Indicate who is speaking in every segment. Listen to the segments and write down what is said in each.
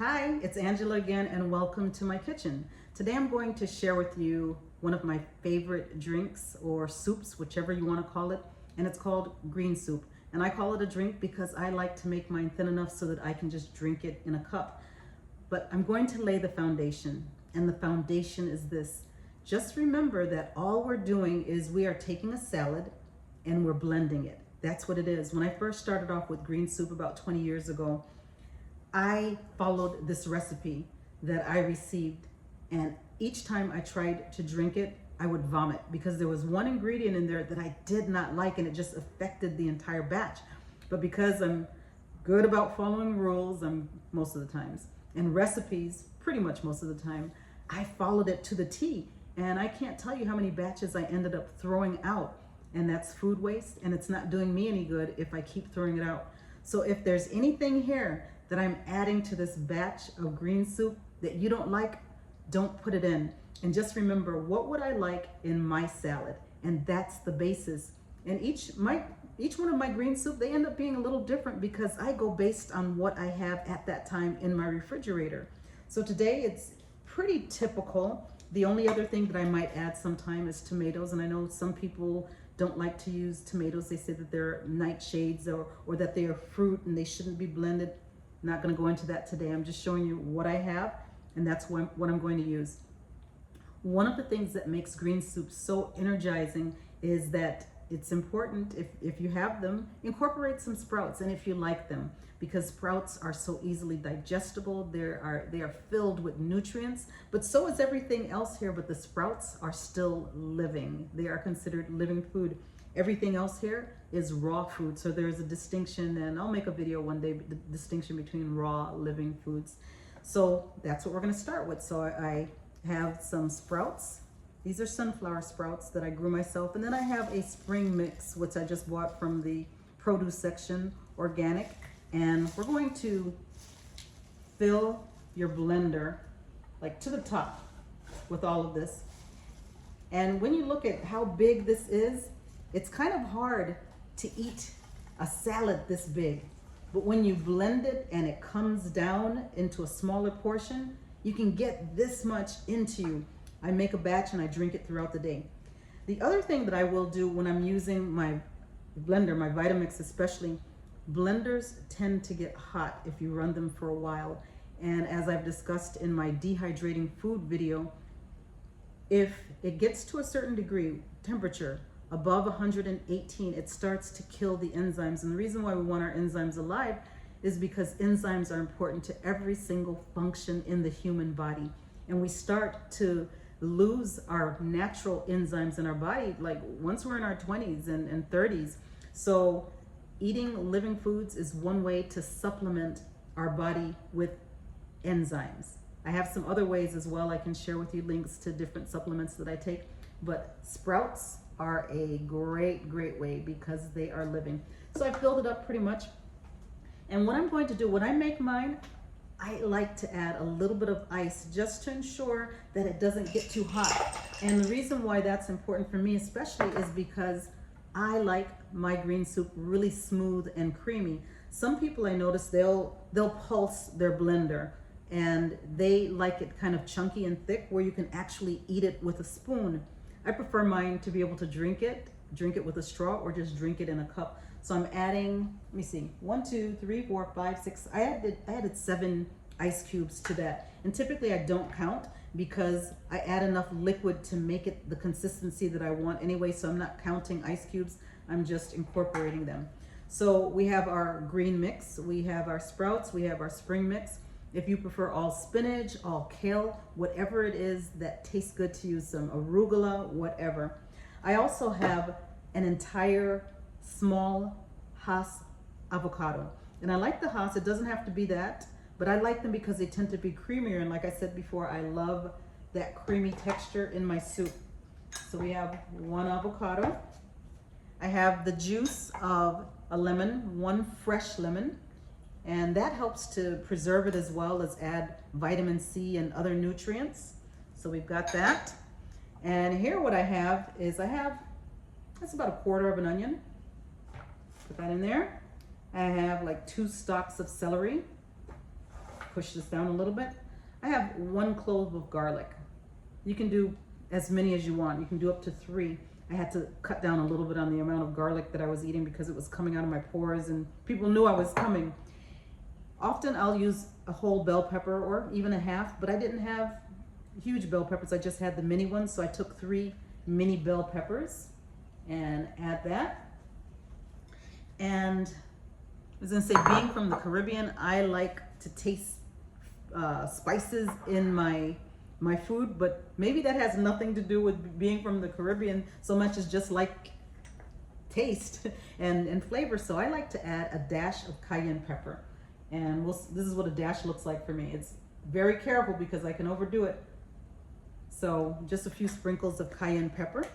Speaker 1: Hi, it's Angela again, and welcome to my kitchen. Today I'm going to share with you one of my favorite drinks or soups, whichever you want to call it, and it's called green soup. And I call it a drink because I like to make mine thin enough so that I can just drink it in a cup. But I'm going to lay the foundation, and the foundation is this. Just remember that all we're doing is we are taking a salad and we're blending it. That's what it is. When I first started off with green soup about 20 years ago, I followed this recipe that I received, and each time I tried to drink it, I would vomit because there was one ingredient in there that I did not like, and it just affected the entire batch. But because I'm good about following rules, most of the times, and recipes pretty much most of the time, I followed it to the T. And I can't tell you how many batches I ended up throwing out, and that's food waste, and it's not doing me any good if I keep throwing it out. So if there's anything here that I'm adding to this batch of green soup that you don't like, don't put it in. And just remember, what would I like in my salad? And that's the basis. And each one of my green soup, they end up being a little different because I go based on what I have at that time in my refrigerator. So today it's pretty typical. The only other thing that I might add sometime is tomatoes. And I know some people don't like to use tomatoes. They say that they're nightshades or that they are fruit and they shouldn't be blended. Not going to go into that today. I'm just showing you what I have, and that's what I'm going to use. One of the things that makes green soup so energizing is that it's important, if you have them, incorporate some sprouts, and if you like them, because sprouts are so easily digestible. They are filled with nutrients, but so is everything else here, but the sprouts are still living. They are considered living food. Everything else here is raw food. So there's a distinction, and I'll make a video one day, the distinction between raw living foods. So that's what we're gonna start with. So I have some sprouts. These are sunflower sprouts that I grew myself. And then I have a spring mix, which I just bought from the produce section, organic. And we're going to fill your blender like to the top with all of this. And when you look at how big this is, it's kind of hard to eat a salad this big, but when you blend it and it comes down into a smaller portion, you can get this much into you. I make a batch and I drink it throughout the day. The other thing that I will do when I'm using my blender, my Vitamix especially, blenders tend to get hot if you run them for a while. And as I've discussed in my dehydrating food video, if it gets to a certain degree, temperature, above 118, it starts to kill the enzymes. And the reason why we want our enzymes alive is because enzymes are important to every single function in the human body. And we start to lose our natural enzymes in our body, like once we're in our 20s and 30s. So eating living foods is one way to supplement our body with enzymes. I have some other ways as well. I can share with you links to different supplements that I take, but sprouts are a great way because they are living. So I filled it up pretty much. And what I'm going to do, when I make mine, I like to add a little bit of ice just to ensure that it doesn't get too hot. And the reason why that's important for me especially is because I like my green soup really smooth and creamy. Some people I notice they'll pulse their blender and they like it kind of chunky and thick where you can actually eat it with a spoon. I prefer mine to be able to drink it with a straw or just drink it in a cup. So I'm adding, let me see, 1, 2, 3, 4, 5, 6. I added 7 ice cubes to that. And typically I don't count because I add enough liquid to make it the consistency that I want anyway. So I'm not counting ice cubes. I'm just incorporating them. So we have our green mix, we have our sprouts, we have our spring mix. If you prefer all spinach, all kale, whatever it is that tastes good to you, some arugula, whatever. I also have an entire small Hass avocado. And I like the Hass, it doesn't have to be that, but I like them because they tend to be creamier. And like I said before, I love that creamy texture in my soup. So we have 1 avocado. I have the juice of a lemon, 1 fresh lemon. And that helps to preserve it as well as add vitamin C and other nutrients. So we've got that. And here what I have is that's about 1/4 of an onion. Put that in there. I have like 2 stalks of celery. push this down a little bit. I have 1 clove of garlic. You can do as many as you want. You can do up to 3. I had to cut down a little bit on the amount of garlic that I was eating because it was coming out of my pores and people knew I was coming. Often I'll use a whole bell pepper or even a half, but I didn't have huge bell peppers. I just had the mini ones, so I took 3 mini bell peppers and add that. And I was gonna say, being from the Caribbean, I like to taste spices in my food, but maybe that has nothing to do with being from the Caribbean so much as just like taste and flavor. So I like to add a dash of cayenne pepper, and this is what a dash looks like for me. It's very careful because I can overdo it. So just a few sprinkles of cayenne pepper.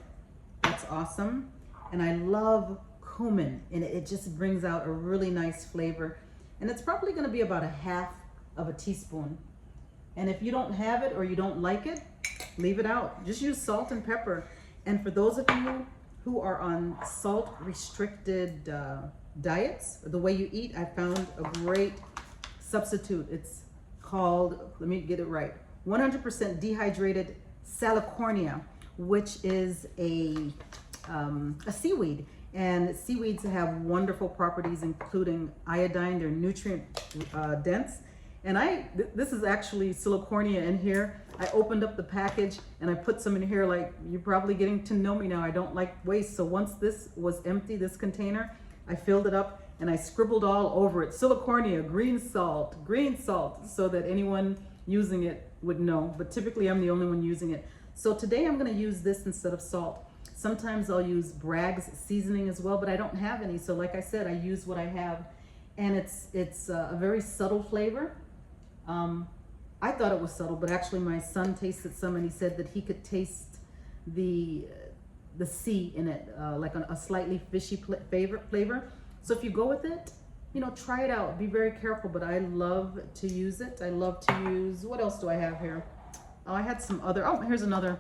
Speaker 1: That's awesome. And I love cumin, and it just brings out a really nice flavor. And it's probably going to be about a half of a teaspoon. And if you don't have it or you don't like it, leave it out. Just use salt and pepper. And for those of you who are on salt restricted diets, the way you eat, I found a great substitute. It's called, let me get it right, 100% dehydrated salicornia, which is a seaweed. And seaweeds have wonderful properties, including iodine. They're nutrient dense. And this is actually silicornia in here. I opened up the package and I put some in here. Like, you're probably getting to know me now. I don't like waste. So once this was empty, this container, I filled it up and I scribbled all over it: silicornia, green salt, so that anyone using it would know. But typically I'm the only one using it. So today I'm going to use this instead of salt. Sometimes I'll use Bragg's seasoning as well, but I don't have any. So like I said, I use what I have, and it's a very subtle flavor. I thought it was subtle, but actually my son tasted some and he said that he could taste the sea in it, like a slightly fishy flavor. So if you go with it, you know, try it out. Be very careful, but I love to use it. I love to use, what else do I have here? Oh, I had some other, oh, here's another.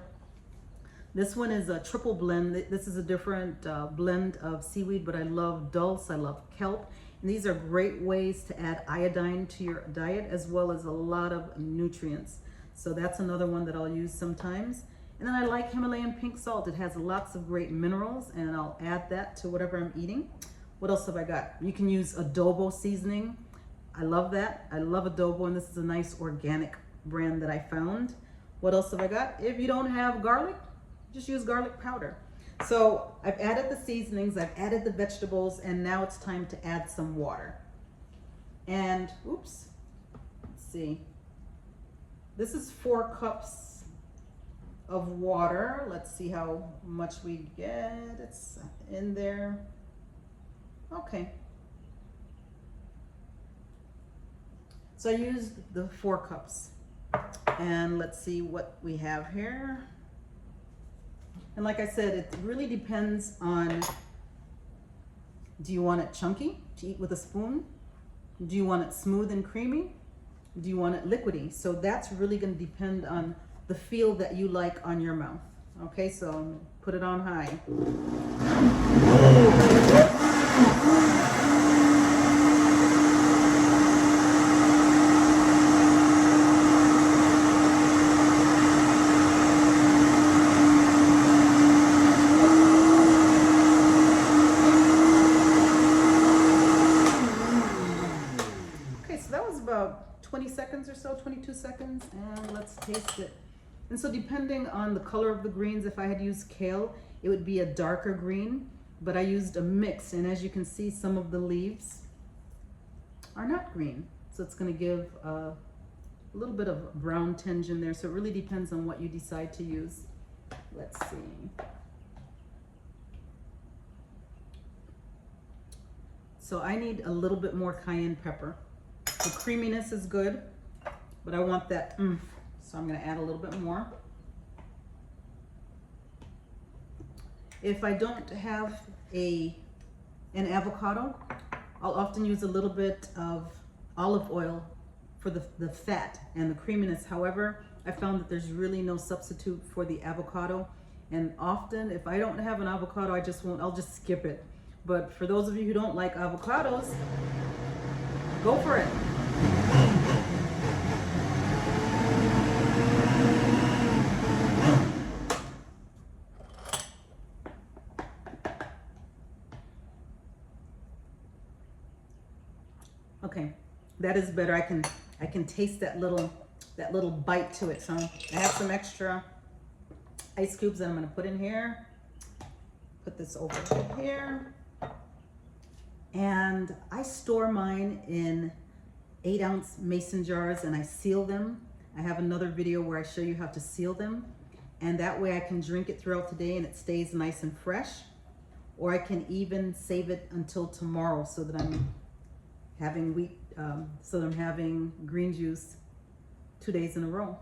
Speaker 1: This one is a triple blend. This is a different blend of seaweed, but I love dulse, I love kelp. And these are great ways to add iodine to your diet, as well as a lot of nutrients. So that's another one that I'll use sometimes. And then I like Himalayan pink salt. It has lots of great minerals, and I'll add that to whatever I'm eating. What else have I got? You can use adobo seasoning. I love that. I love adobo, and this is a nice organic brand that I found. What else have I got? If you don't have garlic, just use garlic powder. So I've added the seasonings, I've added the vegetables, and now it's time to add some water. And, oops, let's see. This is 4 cups of water. Let's see how much we get. It's in there. Okay. So I used the 4 cups. And let's see what we have here. And like I said, it really depends on, do you want it chunky to eat with a spoon? Do you want it smooth and creamy? Do you want it liquidy? So that's really going to depend on the feel that you like on your mouth. Okay, so put it on high. About 20 seconds or so, 22 seconds, and let's taste it. And so depending on the color of the greens, if I had used kale, it would be a darker green, but I used a mix, and as you can see, some of the leaves are not green. So it's going to give a little bit of brown tinge in there. So it really depends on what you decide to use. Let's see. So I need a little bit more cayenne pepper. The creaminess is good, but I want that oomph, so I'm going to add a little bit more. If I don't have an avocado, I'll often use a little bit of olive oil for the fat and the creaminess. However, I found that there's really no substitute for the avocado, and often if I don't have an avocado, I'll just skip it. But for those of you who don't like avocados, go for it. Okay, that is better. I can taste that little bite to it. So I have some extra ice cubes that I'm gonna put in here. Put this over here. And I store mine in 8-ounce mason jars and I seal them. I have another video where I show you how to seal them. And that way I can drink it throughout the day and it stays nice and fresh. Or I can even save it until tomorrow so that I'm having I'm having green juice 2 days in a row.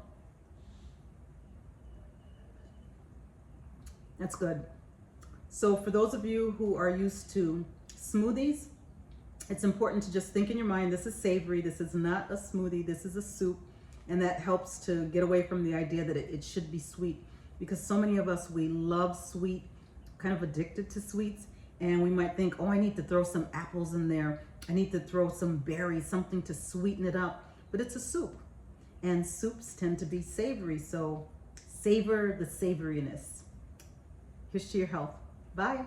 Speaker 1: That's good. So for those of you who are used to smoothies, it's important to just think in your mind, this is savory, this is not a smoothie, this is a soup. And that helps to get away from the idea that it should be sweet. Because so many of us, we love sweet, kind of addicted to sweets. And we might think, oh, I need to throw some apples in there. I need to throw some berries, something to sweeten it up. But it's a soup. And soups tend to be savory. So savor the savoriness. Here's to your health. Bye.